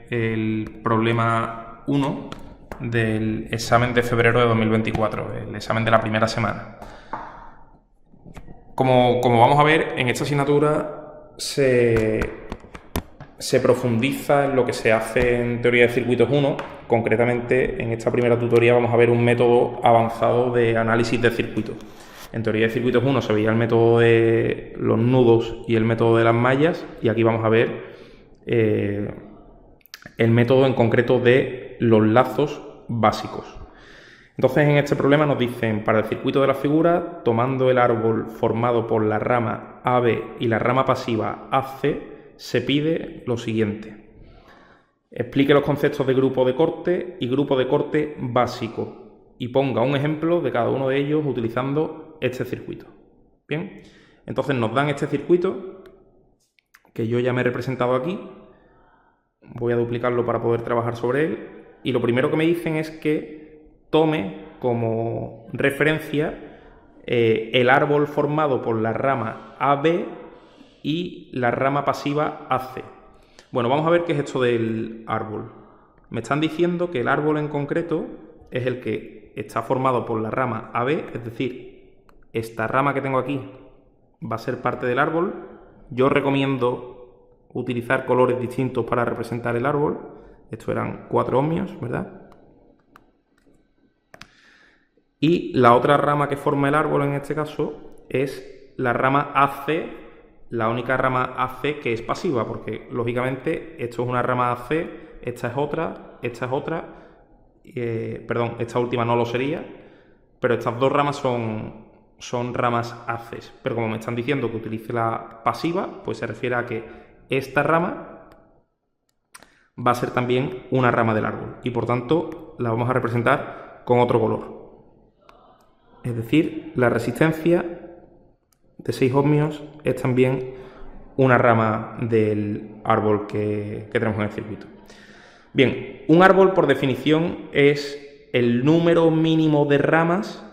el problema 1 del examen de febrero de 2024, el examen de la primera semana. Como vamos a ver, en esta asignatura se profundiza en lo que se hace en teoría de circuitos 1. Concretamente, en esta primera tutoría vamos a ver un método avanzado de análisis de circuitos. En teoría de circuitos 1 se veía el método de los nudos y el método de las mallas, y aquí vamos a ver el método en concreto de los lazos básicos. Entonces, en este problema nos dicen, para el circuito de la figura, tomando el árbol formado por la rama AB y la rama pasiva AC, se pide lo siguiente. Explique los conceptos de grupo de corte y grupo de corte básico y ponga un ejemplo de cada uno de ellos utilizando este circuito. Bien, entonces nos dan este circuito que yo ya me he representado aquí. Voy a duplicarlo para poder trabajar sobre él, y lo primero que me dicen es que tome como referencia el árbol formado por la rama AB y la rama pasiva AC. Bueno, vamos a ver qué es esto del árbol. Me están diciendo que el árbol en concreto es el que está formado por la rama AB, es decir, esta rama que tengo aquí va a ser parte del árbol. Yo recomiendo utilizar colores distintos para representar el árbol. Estos eran 4 ohmios, ¿verdad? Y la otra rama que forma el árbol en este caso es la rama AC, la única rama AC que es pasiva, porque lógicamente esto es una rama AC, esta es otra, perdón, esta última no lo sería, pero estas dos ramas son ramas ACs. Pero como me están diciendo que utilice la pasiva, pues se refiere a que esta rama va a ser también una rama del árbol y por tanto la vamos a representar con otro color. Es decir, la resistencia de 6 ohmios es también una rama del árbol que tenemos en el circuito. Bien, un árbol por definición es el número mínimo de ramas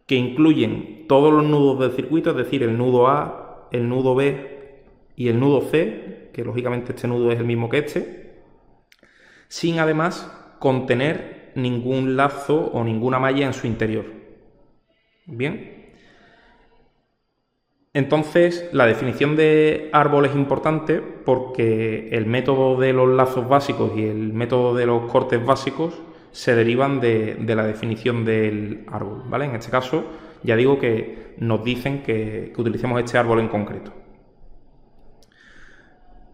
que incluyen todos los nudos del circuito, es decir, el nudo A, el nudo B y el nudo C, que lógicamente este nudo es el mismo que este, sin además contener ningún lazo o ninguna malla en su interior. Bien, entonces la definición de árbol es importante porque el método de los lazos básicos y el método de los cortes básicos se derivan de la definición del árbol, ¿vale? En este caso ya digo que nos dicen que utilicemos este árbol en concreto.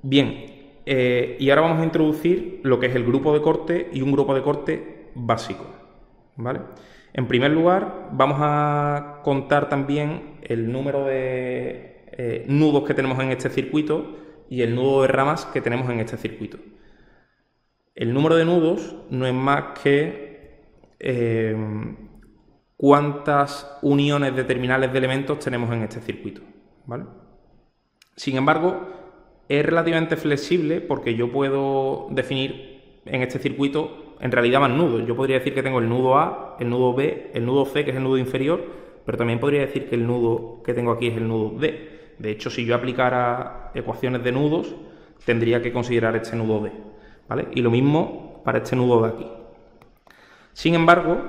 Bien, y ahora vamos a introducir lo que es el grupo de corte y un grupo de corte básico, ¿vale? En primer lugar, vamos a contar también el número de nudos que tenemos en este circuito y el nudo de ramas que tenemos en este circuito. El número de nudos no es más que cuántas uniones de terminales de elementos tenemos en este circuito, ¿vale? Sin embargo, es relativamente flexible porque yo puedo definir en este circuito en realidad más nudos. Yo podría decir que tengo el nudo A, el nudo B, el nudo C, que es el nudo inferior, pero también podría decir que el nudo que tengo aquí es el nudo D. De hecho, si yo aplicara ecuaciones de nudos, tendría que considerar este nudo D, ¿vale? Y lo mismo para este nudo de aquí. Sin embargo,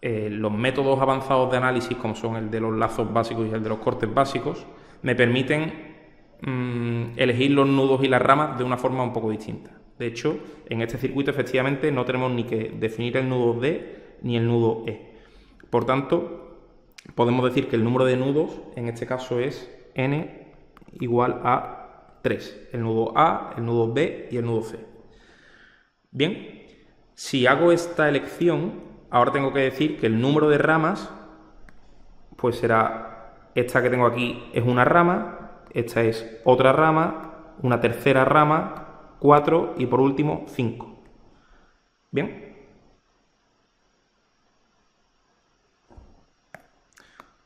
los métodos avanzados de análisis, como son el de los lazos básicos y el de los cortes básicos, me permiten elegir los nudos y las ramas de una forma un poco distinta. De hecho, en este circuito efectivamente no tenemos ni que definir el nudo D ni el nudo E. Por tanto, podemos decir que el número de nudos en este caso es n igual a 3. El nudo A, el nudo B y el nudo C. Bien, si hago esta elección, ahora tengo que decir que el número de ramas pues será esta que tengo aquí es una rama, esta es otra rama, una tercera rama, 4 y por último 5. Bien.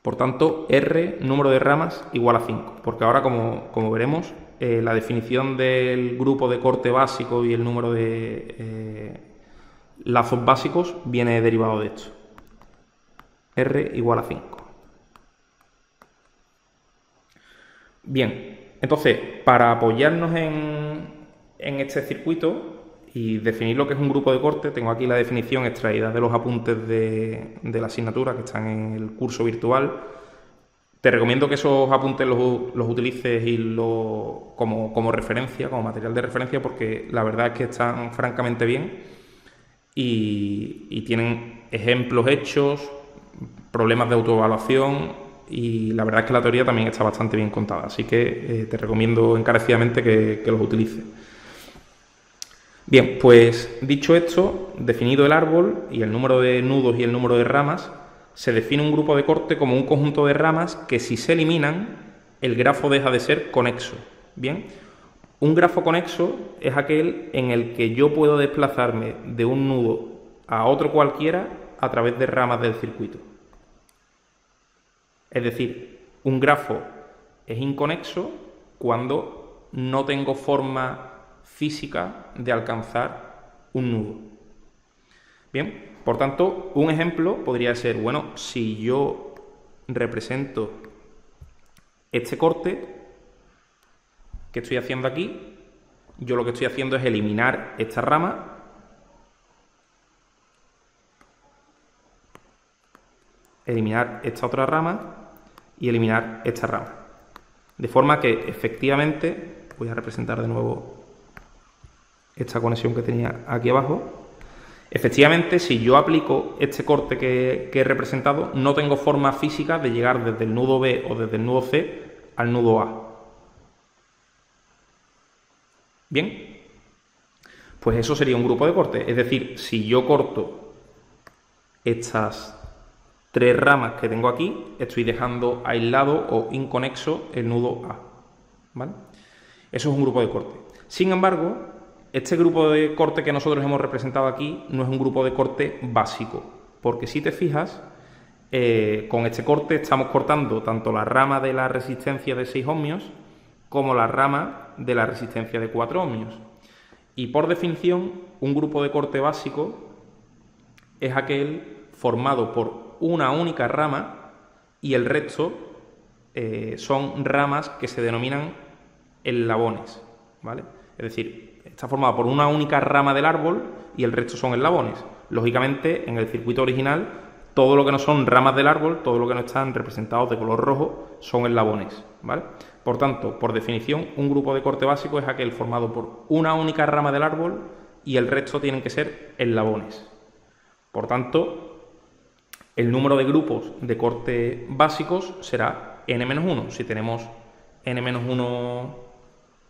Por tanto, R, número de ramas, igual a 5. Porque ahora, como veremos, la definición del grupo de corte básico y el número de lazos básicos viene derivado de esto. R igual a 5. Bien, entonces, para apoyarnos en este circuito, y definir lo que es un grupo de corte, tengo aquí la definición extraída de los apuntes de la asignatura que están en el curso virtual. Te recomiendo que esos apuntes los utilices como referencia, como material de referencia, porque la verdad es que están francamente bien y tienen ejemplos hechos, problemas de autoevaluación, y la verdad es que la teoría también está bastante bien contada, así que te recomiendo encarecidamente que los utilices. Bien, pues dicho esto, definido el árbol y el número de nudos y el número de ramas, se define un grupo de corte como un conjunto de ramas que, si se eliminan, el grafo deja de ser conexo. Bien, un grafo conexo es aquel en el que yo puedo desplazarme de un nudo a otro cualquiera a través de ramas del circuito. Es decir, un grafo es inconexo cuando no tengo forma física de alcanzar un nudo. Bien, por tanto, un ejemplo podría ser, bueno, si yo represento este corte que estoy haciendo aquí, yo lo que estoy haciendo es eliminar esta rama eliminar esta otra rama y eliminar esta rama. De forma que efectivamente, voy a representar de nuevo esta conexión que tenía aquí abajo. Efectivamente, si yo aplico este corte que he representado, no tengo forma física de llegar desde el nudo B o desde el nudo C al nudo A. Bien, pues eso sería un grupo de corte. Es decir, si yo corto estas tres ramas que tengo aquí, estoy dejando aislado o inconexo el nudo A. ¿Vale? Eso es un grupo de corte. Sin embargo, este grupo de corte que nosotros hemos representado aquí no es un grupo de corte básico, porque si te fijas, con este corte estamos cortando tanto la rama de la resistencia de 6 ohmios como la rama de la resistencia de 4 ohmios. Y por definición, un grupo de corte básico es aquel formado por una única rama y el resto son ramas que se denominan eslabones, ¿vale? Es decir, está formado por una única rama del árbol y el resto son eslabones. Lógicamente, en el circuito original, todo lo que no son ramas del árbol, todo lo que no están representados de color rojo, son eslabones, ¿vale? Por tanto, por definición, un grupo de corte básico es aquel formado por una única rama del árbol y el resto tienen que ser eslabones. Por tanto, el número de grupos de corte básicos será n-1. Si tenemos n-1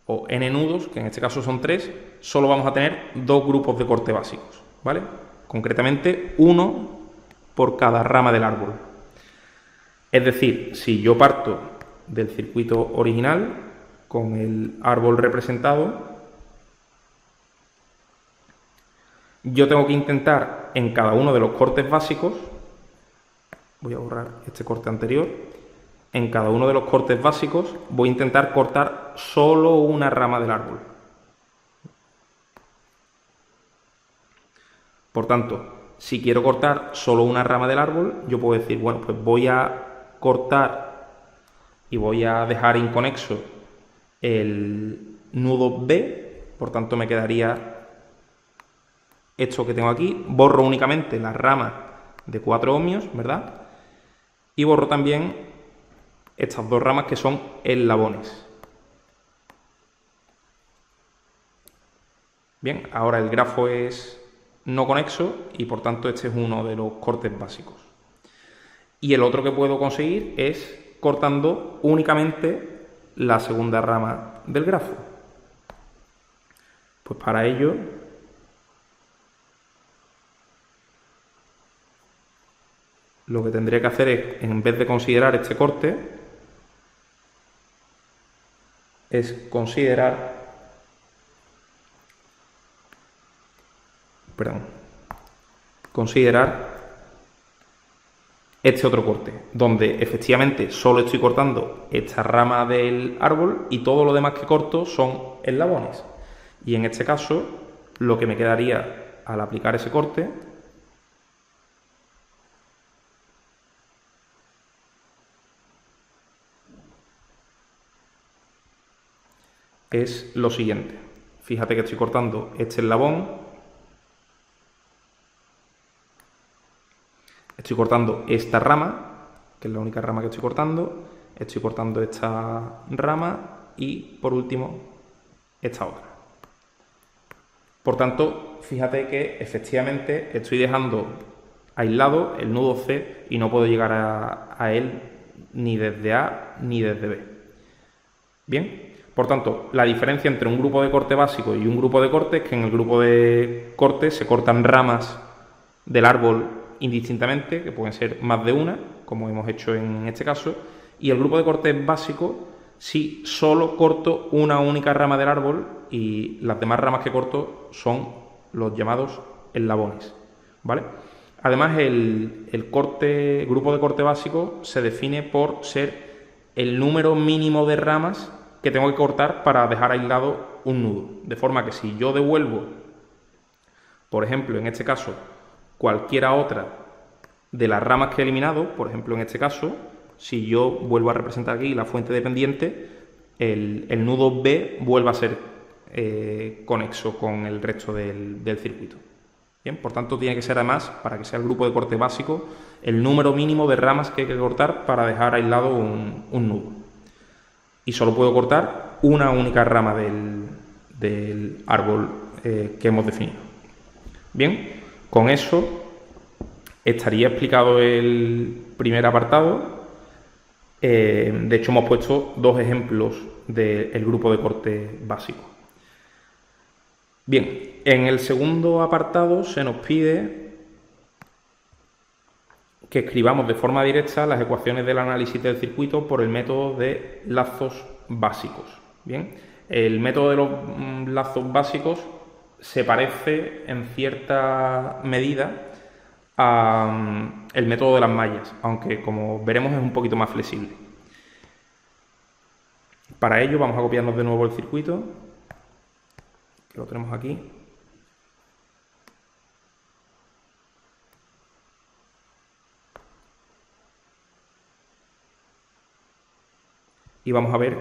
o n nudos, que en este caso son 3, solo vamos a tener 2 grupos de corte básicos, ¿vale? Concretamente, 1 por cada rama del árbol. Es decir, si yo parto del circuito original con el árbol representado, yo tengo que intentar en cada uno de los cortes básicos, voy a borrar este corte anterior, en cada uno de los cortes básicos voy a intentar cortar solo una rama del árbol. Por tanto, si quiero cortar solo una rama del árbol, yo puedo decir, bueno, pues voy a cortar y voy a dejar inconexo el nudo B, por tanto me quedaría esto que tengo aquí, borro únicamente la rama de 4 ohmios, ¿verdad? Y borro también estas 2 ramas que son eslabones. Bien, ahora el grafo es no conexo y por tanto este es uno de los cortes básicos. Y el otro que puedo conseguir es cortando únicamente la segunda rama del grafo. Pues para ello lo que tendría que hacer es, en vez de considerar este corte, es considerar este otro corte, donde efectivamente solo estoy cortando esta rama del árbol y todo lo demás que corto son eslabones. Y en este caso, lo que me quedaría al aplicar ese corte es lo siguiente. fíjate que estoy cortando este eslabón, estoy cortando esta rama, que es la única rama que estoy cortando esta rama y, por último, esta otra. Por tanto, fíjate que efectivamente estoy dejando aislado el nudo C y no puedo llegar a él ni desde A ni desde B. Bien, por tanto, la diferencia entre un grupo de corte básico y un grupo de corte es que en el grupo de corte se cortan ramas del árbol indistintamente, que pueden ser más de una, como hemos hecho en este caso, y el grupo de corte básico sí solo corto una única rama del árbol y las demás ramas que corto son los llamados eslabones, ¿vale? Además, el grupo de corte básico se define por ser el número mínimo de ramas que tengo que cortar para dejar aislado un nudo. De forma que si yo devuelvo, por ejemplo, en este caso, cualquiera otra de las ramas que he eliminado, por ejemplo, en este caso, si yo vuelvo a representar aquí la fuente dependiente, el nudo B vuelve a ser conexo con el resto del circuito. Bien, por tanto, tiene que ser además, para que sea el grupo de corte básico, el número mínimo de ramas que hay que cortar para dejar aislado un nudo. Y solo puedo cortar una única rama del árbol que hemos definido. Bien, con eso estaría explicado el primer apartado. De hecho, hemos puesto dos ejemplos del grupo de corte básico. Bien, en el segundo apartado se nos pide que escribamos de forma directa las ecuaciones del análisis del circuito por el método de lazos básicos. Bien, el método de los lazos básicos se parece en cierta medida al método de las mallas, aunque como veremos es un poquito más flexible. Para ello vamos a copiarnos de nuevo el circuito, que lo tenemos aquí. Y vamos a ver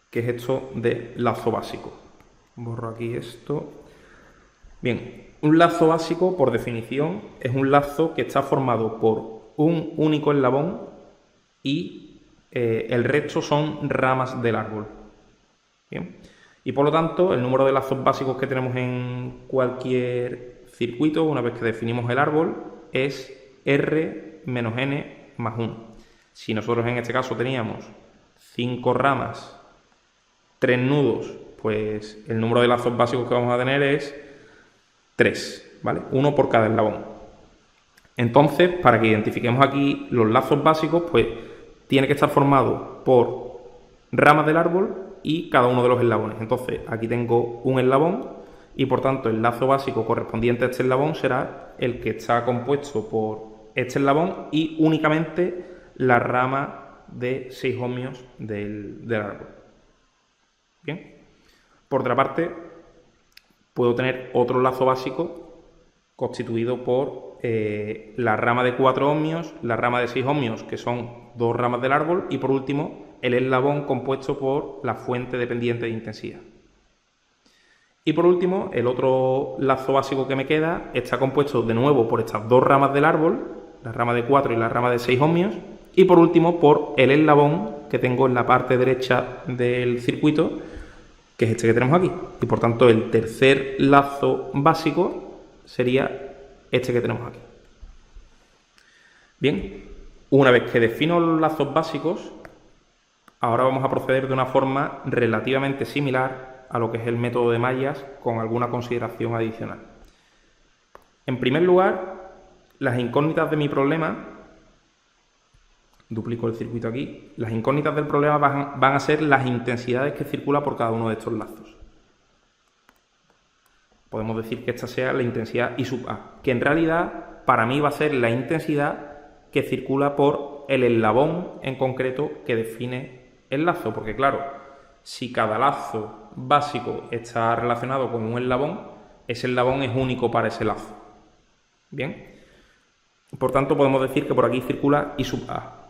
qué es esto de lazo básico. Borro aquí esto. Bien, un lazo básico, por definición, es un lazo que está formado por un único eslabón y el resto son ramas del árbol. Bien. Y por lo tanto, el número de lazos básicos que tenemos en cualquier circuito, una vez que definimos el árbol, es R menos N más 1. Si nosotros en este caso teníamos 5 ramas, 3 nudos, pues el número de lazos básicos que vamos a tener es 3, ¿vale? Uno por cada eslabón. Entonces, para que identifiquemos aquí los lazos básicos, pues tiene que estar formado por ramas del árbol y cada uno de los eslabones. Entonces, aquí tengo un eslabón y por tanto el lazo básico correspondiente a este eslabón será el que está compuesto por este eslabón y únicamente la rama de 6 ohmios del árbol. Bien. Por otra parte, puedo tener otro lazo básico constituido por la rama de 4 ohmios, la rama de 6 ohmios, que son 2 ramas del árbol, y por último, el eslabón compuesto por la fuente dependiente de intensidad. Y por último, el otro lazo básico que me queda está compuesto de nuevo por estas 2 ramas del árbol, la rama de 4 y la rama de 6 ohmios, y por último por el eslabón que tengo en la parte derecha del circuito, que es este que tenemos aquí. Y por tanto el tercer lazo básico sería este que tenemos aquí. Bien, una vez que defino los lazos básicos, ahora vamos a proceder de una forma relativamente similar a lo que es el método de mallas, con alguna consideración adicional. En primer lugar, las incógnitas de mi problema, duplico el circuito aquí, las incógnitas del problema van a ser las intensidades que circula por cada uno de estos lazos. Podemos decir que esta sea la intensidad I sub A, que en realidad para mí va a ser la intensidad que circula por el eslabón en concreto que define el lazo, porque claro, si cada lazo básico está relacionado con un eslabón, ese eslabón es único para ese lazo. Bien, por tanto podemos decir que por aquí circula I sub A.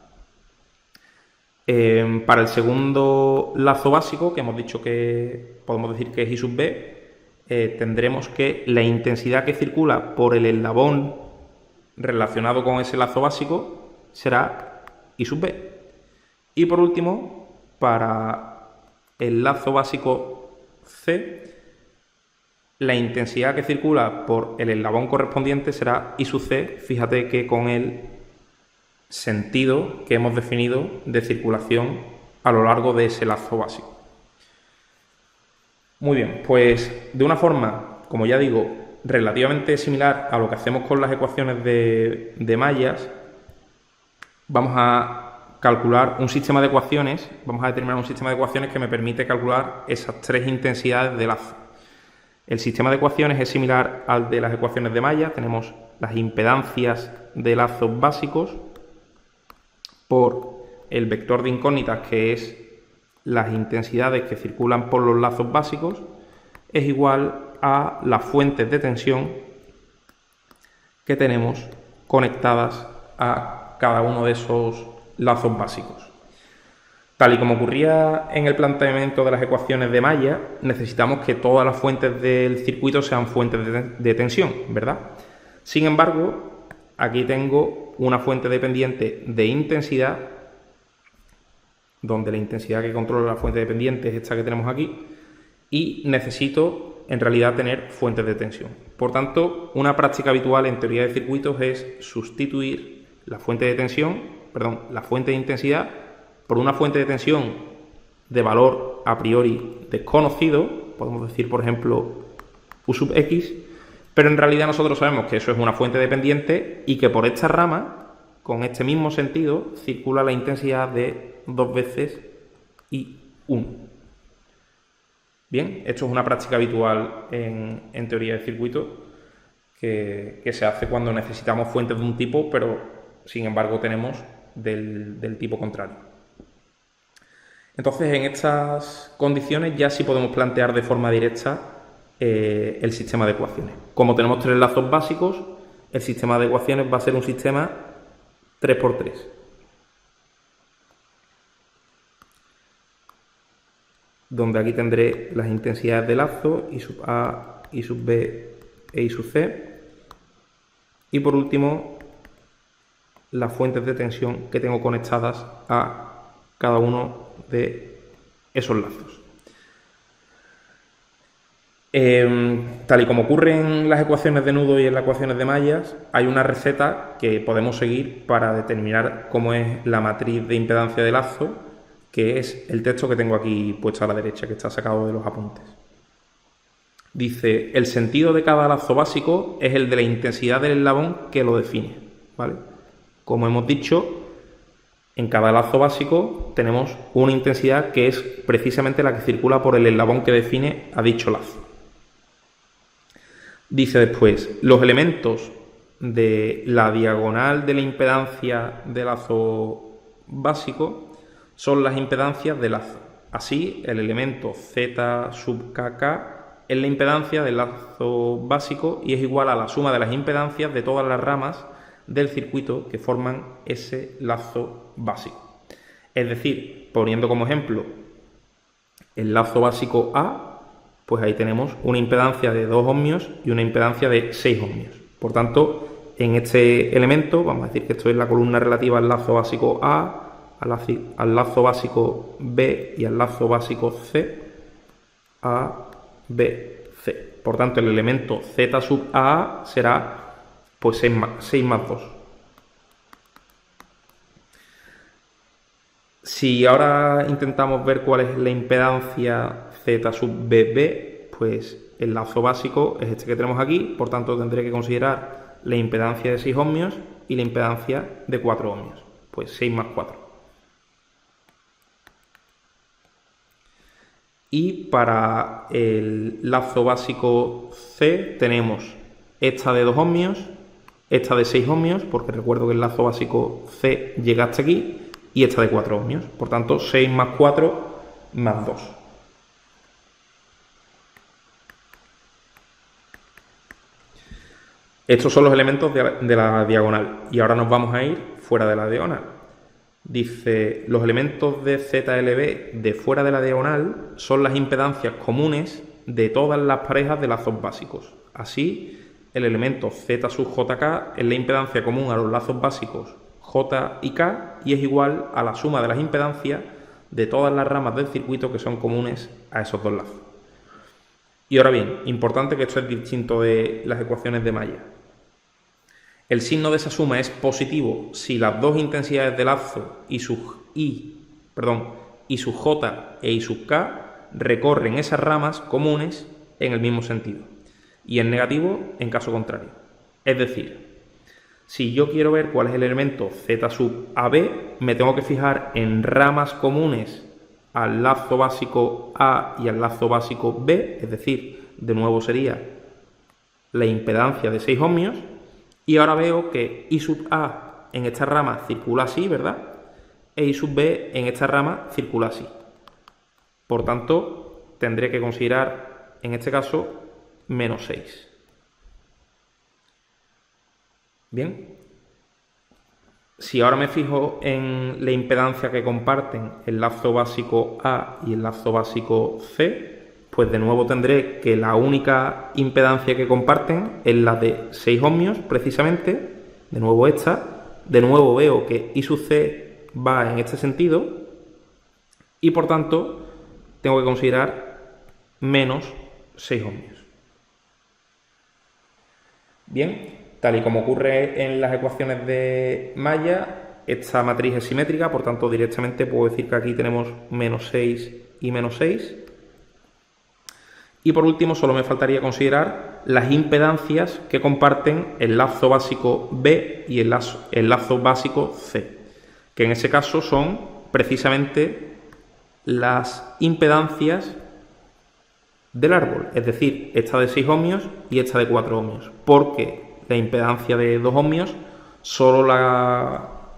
Para el segundo lazo básico, que hemos dicho que podemos decir que es I sub B, tendremos que la intensidad que circula por el eslabón relacionado con ese lazo básico será I sub B. Y por último, para el lazo básico C, la intensidad que circula por el eslabón correspondiente será I sub C. Fíjate que con el sentido que hemos definido de circulación a lo largo de ese lazo básico. Muy bien, pues de una forma, como ya digo, relativamente similar a lo que hacemos con las ecuaciones de mallas, vamos a calcular un sistema de ecuaciones, vamos a determinar un sistema de ecuaciones que me permite calcular esas tres intensidades de lazo. El sistema de ecuaciones es similar al de las ecuaciones de malla. Tenemos las impedancias de lazos básicos por el vector de incógnitas, que es las intensidades que circulan por los lazos básicos, es igual a las fuentes de tensión que tenemos conectadas a cada uno de esos lazos básicos. Tal y como ocurría en el planteamiento de las ecuaciones de malla, necesitamos que todas las fuentes del circuito sean fuentes de tensión, ¿verdad? Sin embargo, aquí tengo una fuente dependiente de intensidad, donde la intensidad que controla la fuente dependiente es esta que tenemos aquí, y necesito en realidad tener fuentes de tensión. Por tanto, una práctica habitual en teoría de circuitos es sustituir la fuente de tensión, la fuente de intensidad por una fuente de tensión de valor a priori desconocido, podemos decir por ejemplo U sub X, pero en realidad nosotros sabemos que eso es una fuente dependiente y que por esta rama, con este mismo sentido, circula la intensidad de 2 veces I1. Bien, esto es una práctica habitual en teoría de circuitos que se hace cuando necesitamos fuentes de un tipo, pero sin embargo tenemos del tipo contrario. Entonces, en estas condiciones ya sí podemos plantear de forma directa el sistema de ecuaciones. Como tenemos tres lazos básicos, el sistema de ecuaciones va a ser un sistema 3×3. Donde aquí tendré las intensidades de lazo, I sub A, I sub B e I sub C. Y por último, las fuentes de tensión que tengo conectadas a cada uno de esos lazos. Tal y como ocurre en las ecuaciones de nudo y en las ecuaciones de mallas, hay una receta que podemos seguir para determinar cómo es la matriz de impedancia de lazo, que es el texto que tengo aquí puesto a la derecha, que está sacado de los apuntes. Dice, el sentido de cada lazo básico es el de la intensidad del eslabón que lo define, ¿vale? Como hemos dicho, en cada lazo básico tenemos una intensidad que es precisamente la que circula por el eslabón que define a dicho lazo. Dice después, los elementos de la diagonal de la impedancia de lazo básico son las impedancias de lazo. Así, el elemento Z sub KK es la impedancia del lazo básico y es igual a la suma de las impedancias de todas las ramas del circuito que forman ese lazo básico. Es decir, poniendo como ejemplo el lazo básico A, pues ahí tenemos una impedancia de 2 ohmios y una impedancia de 6 ohmios. Por tanto, en este elemento, vamos a decir que esto es la columna relativa al lazo básico A, al lazo básico B y al lazo básico C, A, B, C. Por tanto, el elemento Z sub A será pues 6 más 2. Si ahora intentamos ver cuál es la impedancia Z sub BB, pues el lazo básico es este que tenemos aquí, por tanto tendré que considerar la impedancia de 6 ohmios y la impedancia de 4 ohmios, pues 6 más 4. Y para el lazo básico C tenemos esta de 2 ohmios, esta de 6 ohmios, porque recuerdo que el lazo básico C llega hasta aquí, y esta de 4 ohmios. Por tanto, 6 más 4 más 2. Estos son los elementos de la diagonal. Y ahora nos vamos a ir fuera de la diagonal. Dice, los elementos de ZLB de fuera de la diagonal son las impedancias comunes de todas las parejas de lazos básicos. Así, el elemento Z sub JK es la impedancia común a los lazos básicos J y K y es igual a la suma de las impedancias de todas las ramas del circuito que son comunes a esos dos lazos. Y ahora bien, importante que esto es distinto de las ecuaciones de malla. El signo de esa suma es positivo si las dos intensidades de lazo y su J e I sub K recorren esas ramas comunes en el mismo sentido. Y es negativo en caso contrario. Es decir, si yo quiero ver cuál es el elemento Z sub AB, me tengo que fijar en ramas comunes al lazo básico A y al lazo básico B, es decir, de nuevo sería la impedancia de 6 ohmios, y ahora veo que I sub A en esta rama circula así, ¿verdad? E I sub B en esta rama circula así. Por tanto, tendré que considerar, en este caso, menos 6. Bien. Si ahora me fijo en la impedancia que comparten el lazo básico A y el lazo básico C, pues de nuevo tendré que la única impedancia que comparten es la de 6 ohmios, precisamente, de nuevo esta. De nuevo veo que I sub C va en este sentido y por tanto tengo que considerar menos 6 ohmios. Bien. Tal y como ocurre en las ecuaciones de malla, esta matriz es simétrica, por tanto directamente puedo decir que aquí tenemos menos 6 y menos 6. Y por último solo me faltaría considerar las impedancias que comparten el lazo básico B y el lazo básico C, que en ese caso son precisamente las impedancias del árbol, es decir, esta de 6 ohmios y esta de 4 ohmios, porque la impedancia de 2 ohmios solo la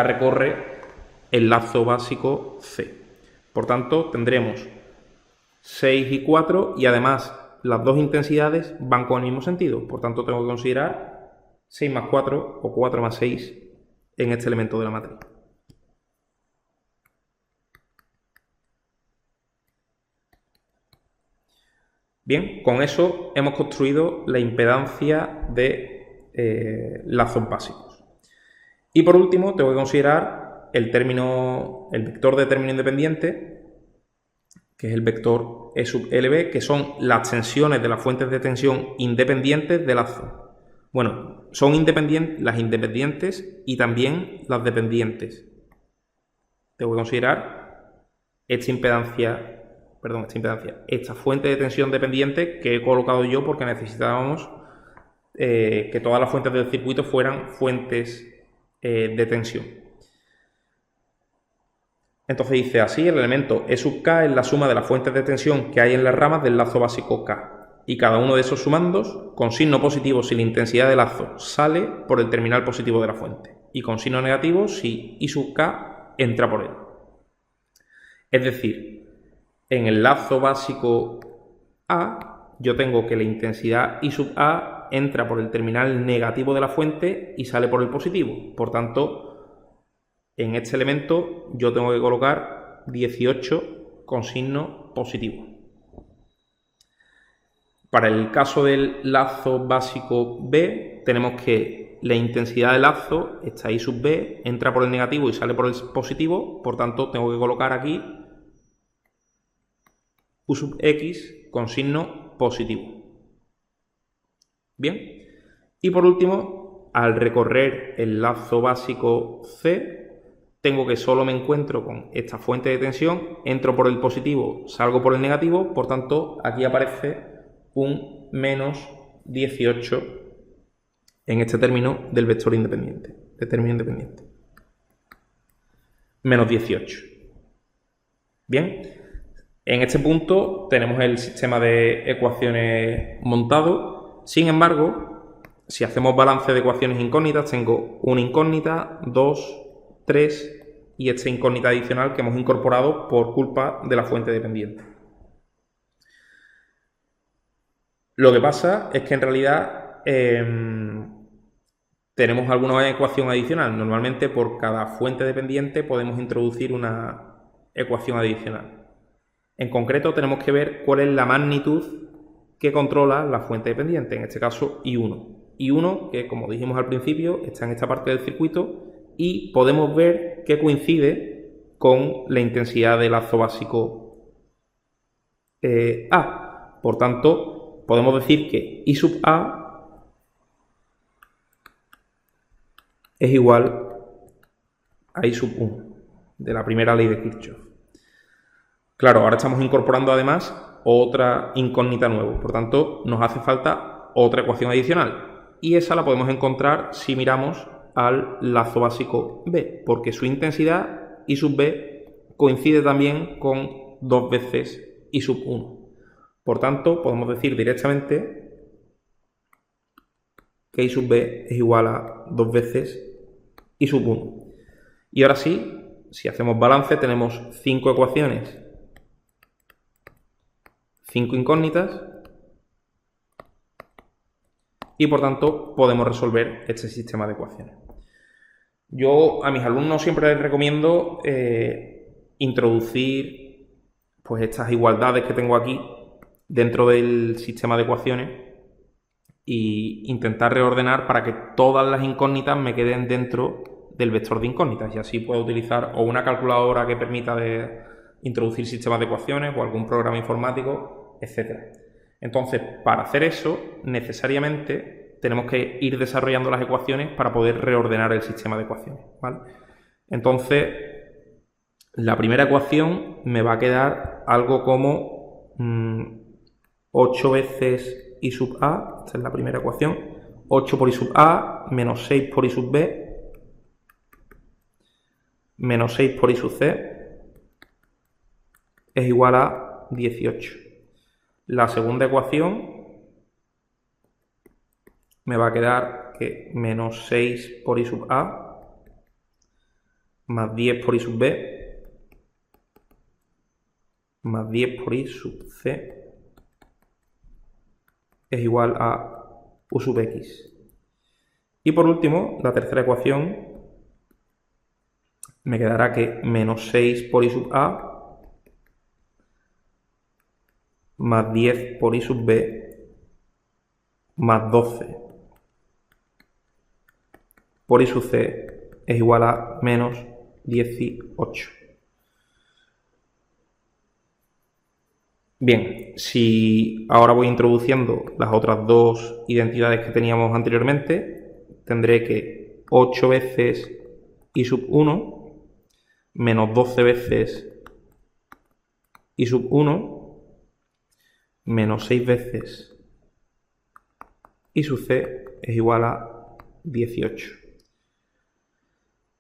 recorre el lazo básico C. Por tanto, tendremos 6 y 4 y además las dos intensidades van con el mismo sentido. Por tanto, tengo que considerar 6 más 4 o 4 más 6 en este elemento de la matriz. Bien, con eso hemos construido la impedancia de lazos básicos. Y por último, tengo que considerar el vector de término independiente, que es el vector E sub LB, que son las tensiones de las fuentes de tensión independientes de lazo. Bueno, son las independientes y también las dependientes. Tengo que considerar esta fuente de tensión dependiente que he colocado yo porque necesitábamos que todas las fuentes del circuito fueran fuentes de tensión. Entonces dice así, el elemento E sub K es la suma de las fuentes de tensión que hay en las ramas del lazo básico K. Y cada uno de esos sumandos, con signo positivo si la intensidad del lazo sale por el terminal positivo de la fuente. Y con signo negativo si I sub K entra por él. Es decir, en el lazo básico A, yo tengo que la intensidad I sub A entra por el terminal negativo de la fuente y sale por el positivo. Por tanto, en este elemento yo tengo que colocar 18 con signo positivo. Para el caso del lazo básico B, tenemos que la intensidad del lazo, esta I sub B, entra por el negativo y sale por el positivo. Por tanto, tengo que colocar aquí U sub X con signo positivo. Bien. Y por último, al recorrer el lazo básico C, tengo que solo me encuentro con esta fuente de tensión, entro por el positivo, salgo por el negativo, por tanto, aquí aparece un menos 18 en este término del vector independiente, de término independiente. Menos 18. Bien. En este punto tenemos el sistema de ecuaciones montado. Sin embargo, si hacemos balance de ecuaciones incógnitas, tengo una incógnita, 2, 3 y esta incógnita adicional que hemos incorporado por culpa de la fuente dependiente. Lo que pasa es que en realidad tenemos alguna ecuación adicional. Normalmente por cada fuente dependiente podemos introducir una ecuación adicional. En concreto tenemos que ver cuál es la magnitud que controla la fuente dependiente, en este caso I1. I1, que como dijimos al principio, está en esta parte del circuito y podemos ver que coincide con la intensidad del lazo básico A. Por tanto, podemos decir que I sub A es igual a I sub 1, de la primera ley de Kirchhoff. Claro, ahora estamos incorporando además otra incógnita nueva, por tanto nos hace falta otra ecuación adicional y esa la podemos encontrar si miramos al lazo básico B, porque su intensidad I sub B coincide también con 2 veces I sub 1. Por tanto, podemos decir directamente que I sub B es igual a 2 veces I sub 1. Y ahora sí, si hacemos balance, tenemos 5 ecuaciones, 5 incógnitas, y por tanto podemos resolver este sistema de ecuaciones. Yo a mis alumnos siempre les recomiendo introducir pues estas igualdades que tengo aquí dentro del sistema de ecuaciones e intentar reordenar para que todas las incógnitas me queden dentro del vector de incógnitas y así puedo utilizar o una calculadora que permita introducir sistemas de ecuaciones o algún programa informático, etc. Entonces, para hacer eso, necesariamente tenemos que ir desarrollando las ecuaciones para poder reordenar el sistema de ecuaciones, ¿vale? Entonces, la primera ecuación me va a quedar algo como 8 veces I sub A, esta es la primera ecuación, 8 por I sub A, menos 6 por I sub B, menos 6 por I sub C, es igual a 18. La segunda ecuación me va a quedar que menos 6 por I sub A, más 10 por I sub B, más 10 por I sub C, es igual a U sub X. Y por último, la tercera ecuación me quedará que menos 6 por I sub A, más 10 por I sub B, más 12 por I sub C es igual a menos 18. Bien, si ahora voy introduciendo las otras dos identidades que teníamos anteriormente, tendré que 8 veces I sub 1 menos 12 veces I sub 1 menos 6 veces I sub C es igual a 18.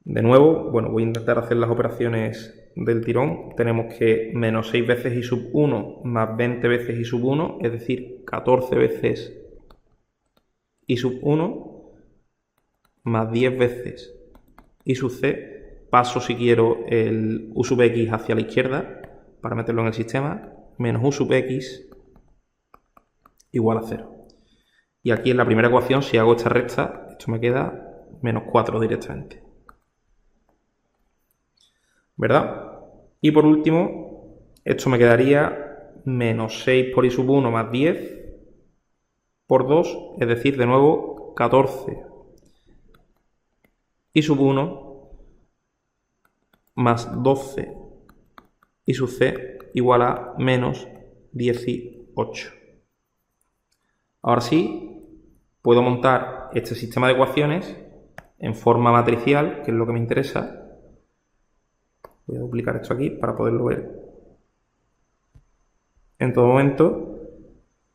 De nuevo, bueno, voy a intentar hacer las operaciones del tirón. Tenemos que menos 6 veces I sub 1 más 20 veces I sub 1, es decir, 14 veces I sub 1 más 10 veces I sub C. Paso, si quiero, el U sub X hacia la izquierda para meterlo en el sistema, menos U sub X igual a 0. Y aquí en la primera ecuación, si hago esta recta, esto me queda menos 4 directamente, ¿verdad? Y por último, esto me quedaría menos 6 por I sub 1 más 10 por 2, es decir, de nuevo 14 I sub 1 más 12 I sub C igual a menos 18. Ahora sí, puedo montar este sistema de ecuaciones en forma matricial, que es lo que me interesa. Voy a duplicar esto aquí para poderlo ver en todo momento.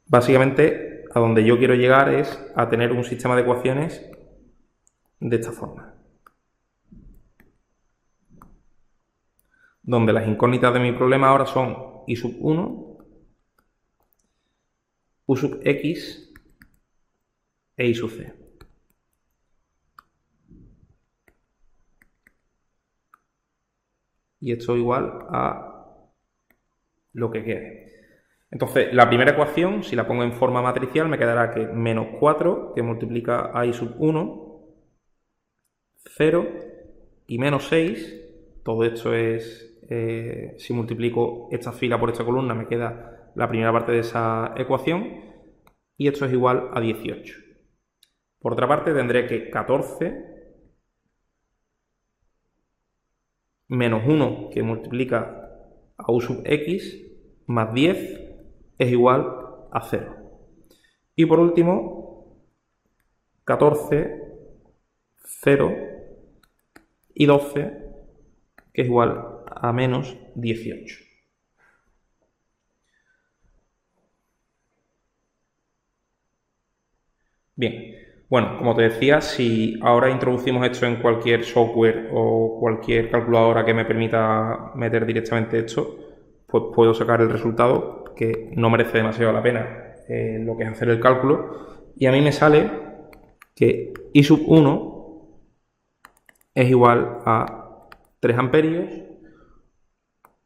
Básicamente, a donde yo quiero llegar es a tener un sistema de ecuaciones de esta forma, donde las incógnitas de mi problema ahora son I sub 1, U sub X e I sub C. Y esto igual a lo que quede. Entonces, la primera ecuación, si la pongo en forma matricial, me quedará que menos 4, que multiplica a I sub 1, 0 y menos 6. Todo esto es, si multiplico esta fila por esta columna, me queda la primera parte de esa ecuación, y esto es igual a 18. Por otra parte, tendré que 14 menos 1, que multiplica a u sub x, más 10 es igual a 0. Y por último, 14, 0 y 12, que es igual a menos 18. Bien, bueno, como te decía, si ahora introducimos esto en cualquier software o cualquier calculadora que me permita meter directamente esto, pues puedo sacar el resultado, que no merece demasiado la pena lo que es hacer el cálculo, y a mí me sale que I sub 1 es igual a 3 amperios,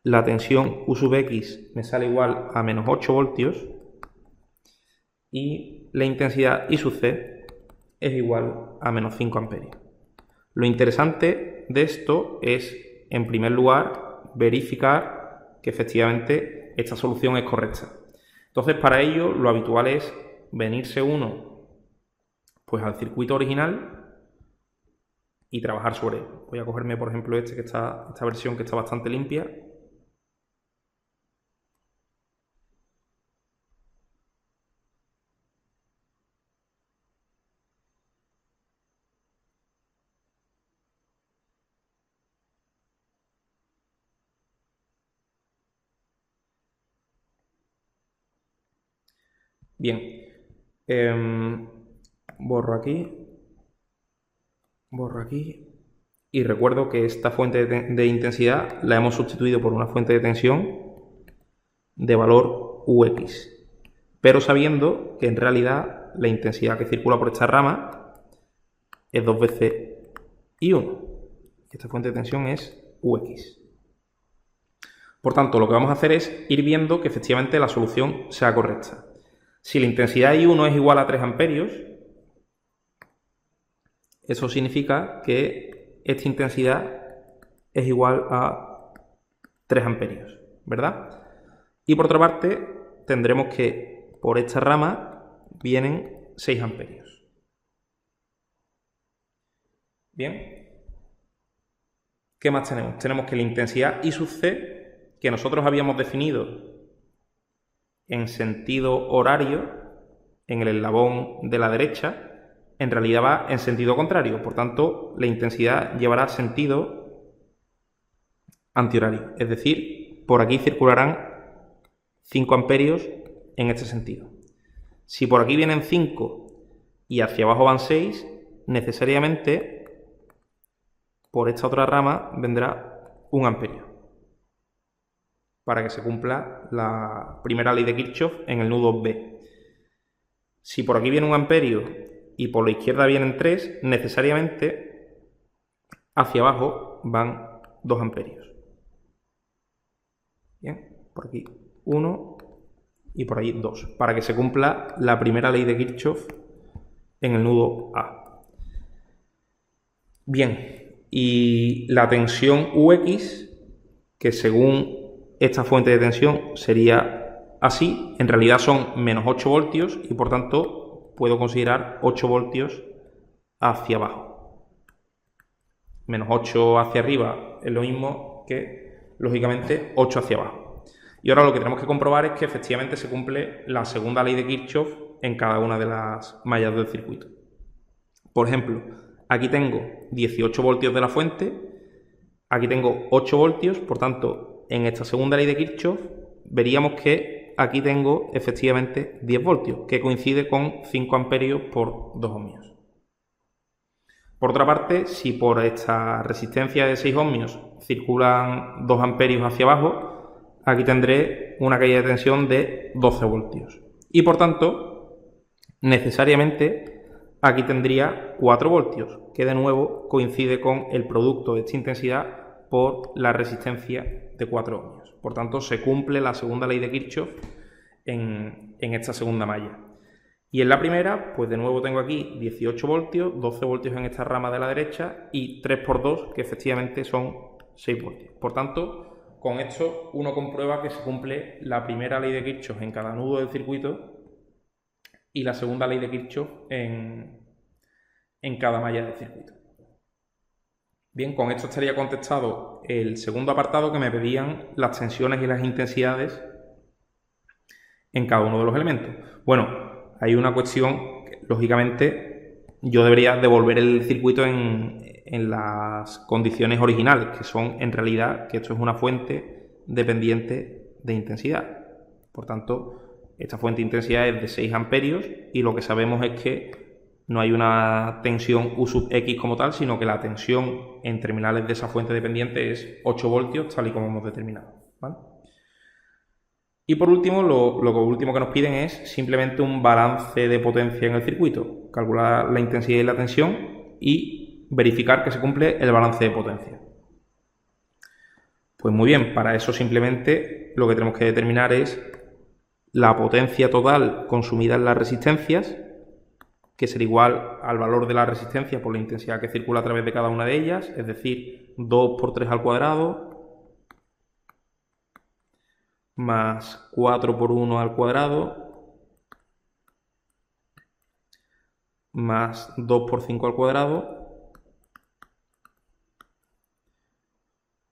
la tensión U sub X me sale igual a menos 8 voltios, y la intensidad I sub C es igual a menos 5 amperios. Lo interesante de esto es, en primer lugar, verificar que efectivamente esta solución es correcta. Entonces, para ello, lo habitual es venirse uno pues al circuito original y trabajar sobre él. Voy a cogerme, por ejemplo, esta versión que está bastante limpia. Bien, borro aquí y recuerdo que esta fuente de intensidad la hemos sustituido por una fuente de tensión de valor UX, pero sabiendo que en realidad la intensidad que circula por esta rama es 2 veces I1. Esta fuente de tensión es UX. Por tanto, lo que vamos a hacer es ir viendo que efectivamente la solución sea correcta. Si la intensidad I1 es igual a 3 amperios, eso significa que esta intensidad es igual a 3 amperios, ¿verdad? Y por otra parte, tendremos que por esta rama vienen 6 amperios. Bien. ¿Qué más tenemos? Tenemos que la intensidad I sub C, que nosotros habíamos definido en sentido horario, en el eslabón de la derecha, en realidad va en sentido contrario. Por tanto, la intensidad llevará sentido antihorario. Es decir, por aquí circularán 5 amperios en este sentido. Si por aquí vienen 5 y hacia abajo van 6, necesariamente por esta otra rama vendrá 1 amperio, para que se cumpla la primera ley de Kirchhoff en el nudo B. Si por aquí viene 1 amperio y por la izquierda vienen 3, necesariamente hacia abajo van 2 amperios. Bien, por aquí 1 y por ahí 2, para que se cumpla la primera ley de Kirchhoff en el nudo A. Bien, y la tensión UX, que según esta fuente de tensión sería así, en realidad son menos 8 voltios y por tanto puedo considerar 8 voltios hacia abajo. Menos 8 hacia arriba es lo mismo que, lógicamente, 8 hacia abajo. Y ahora lo que tenemos que comprobar es que efectivamente se cumple la segunda ley de Kirchhoff en cada una de las mallas del circuito. Por ejemplo, aquí tengo 18 voltios de la fuente, aquí tengo 8 voltios, por tanto, en esta segunda ley de Kirchhoff veríamos que aquí tengo efectivamente 10 voltios, que coincide con 5 amperios por 2 ohmios. Por otra parte, si por esta resistencia de 6 ohmios circulan 2 amperios hacia abajo, aquí tendré una caída de tensión de 12 voltios. Y por tanto, necesariamente aquí tendría 4 voltios, que de nuevo coincide con el producto de esta intensidad por la resistencia de 4 ohmios. Por tanto, se cumple la segunda ley de Kirchhoff en esta segunda malla. Y en la primera, pues de nuevo tengo aquí 18 voltios, 12 voltios en esta rama de la derecha y 3 por 2, que efectivamente son 6 voltios. Por tanto, con esto uno comprueba que se cumple la primera ley de Kirchhoff en cada nudo del circuito y la segunda ley de Kirchhoff en cada malla del circuito. Bien, con esto estaría contestado el segundo apartado, que me pedían las tensiones y las intensidades en cada uno de los elementos. Bueno, hay una cuestión que, lógicamente, yo debería devolver el circuito en las condiciones originales, que son en realidad que esto es una fuente dependiente de intensidad. Por tanto, esta fuente de intensidad es de 6 amperios y lo que sabemos es que no hay una tensión U sub X como tal, sino que la tensión en terminales de esa fuente dependiente es 8 voltios, tal y como hemos determinado, ¿vale? Y por último, lo último que nos piden es simplemente un balance de potencia en el circuito, calcular la intensidad y la tensión y verificar que se cumple el balance de potencia. Pues muy bien, para eso simplemente lo que tenemos que determinar es la potencia total consumida en las resistencias, que será igual al valor de la resistencia por la intensidad que circula a través de cada una de ellas, es decir, 2 por 3 al cuadrado más 4 por 1 al cuadrado más 2 por 5 al cuadrado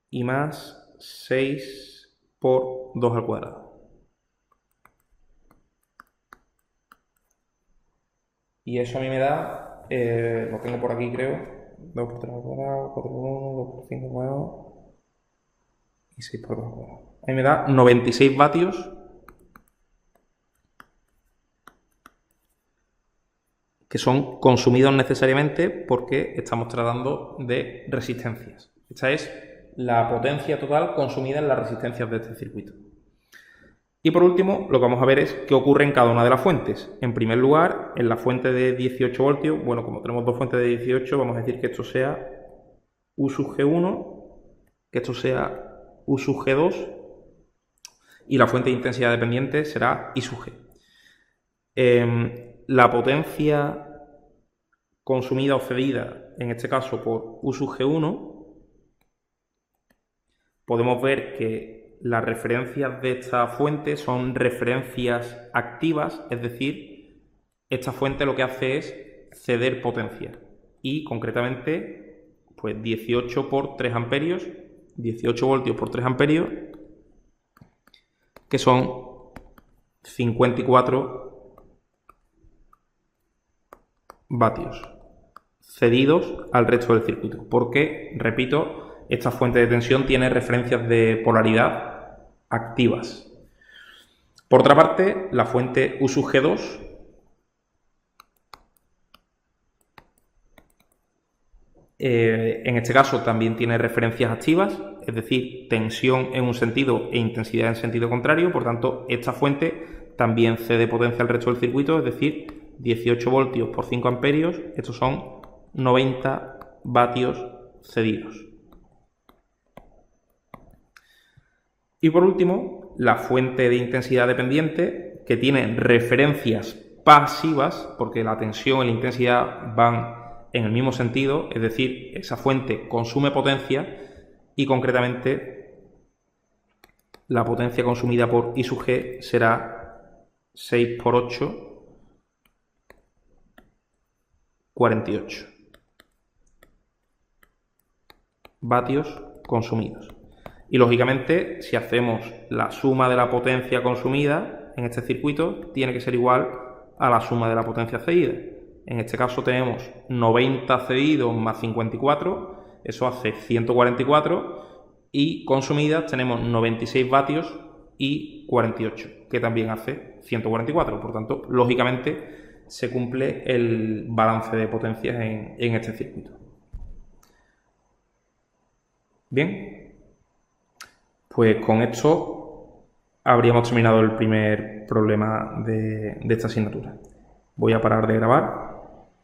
y más 6 por 2 al cuadrado. Y eso a mí me da, lo tengo por aquí creo, 2 por 3 al cuadrado, 4 por 1, 2 por 5 al cuadrado y 6 por 2 al cuadrado. A mí me da 96 vatios que son consumidos necesariamente porque estamos tratando de resistencias. Esta es la potencia total consumida en las resistencias de este circuito. Y por último, lo que vamos a ver es qué ocurre en cada una de las fuentes. En primer lugar, en la fuente de 18 voltios, bueno, como tenemos dos fuentes de 18, vamos a decir que esto sea U sub G1, que esto sea U sub G2, y la fuente de intensidad dependiente será I sub G. La potencia consumida o cedida, en este caso por U sub G1, podemos ver que las referencias de esta fuente son referencias activas, es decir, esta fuente lo que hace es ceder potencia y concretamente pues 18 por 3 amperios, 18 voltios por 3 amperios, que son 54 vatios cedidos al resto del circuito, porque, repito, esta fuente de tensión tiene referencias de polaridad activas. Por otra parte, la fuente U sub G2 en este caso también tiene referencias activas, es decir, tensión en un sentido e intensidad en sentido contrario. Por tanto, esta fuente también cede potencia al resto del circuito, es decir, 18 voltios por 5 amperios, estos son 90 vatios cedidos. Y por último, la fuente de intensidad dependiente, que tiene referencias pasivas, porque la tensión y la intensidad van en el mismo sentido, es decir, esa fuente consume potencia y concretamente la potencia consumida por I sub G será 6 por 8, 48 vatios consumidos. Y lógicamente, si hacemos la suma de la potencia consumida en este circuito, tiene que ser igual a la suma de la potencia cedida. En este caso tenemos 90 cedidos más 54, eso hace 144, y consumidas tenemos 96 vatios y 48, que también hace 144. Por tanto, lógicamente se cumple el balance de potencias en este circuito. Bien. Pues con esto habríamos terminado el primer problema de esta asignatura. Voy a parar de grabar.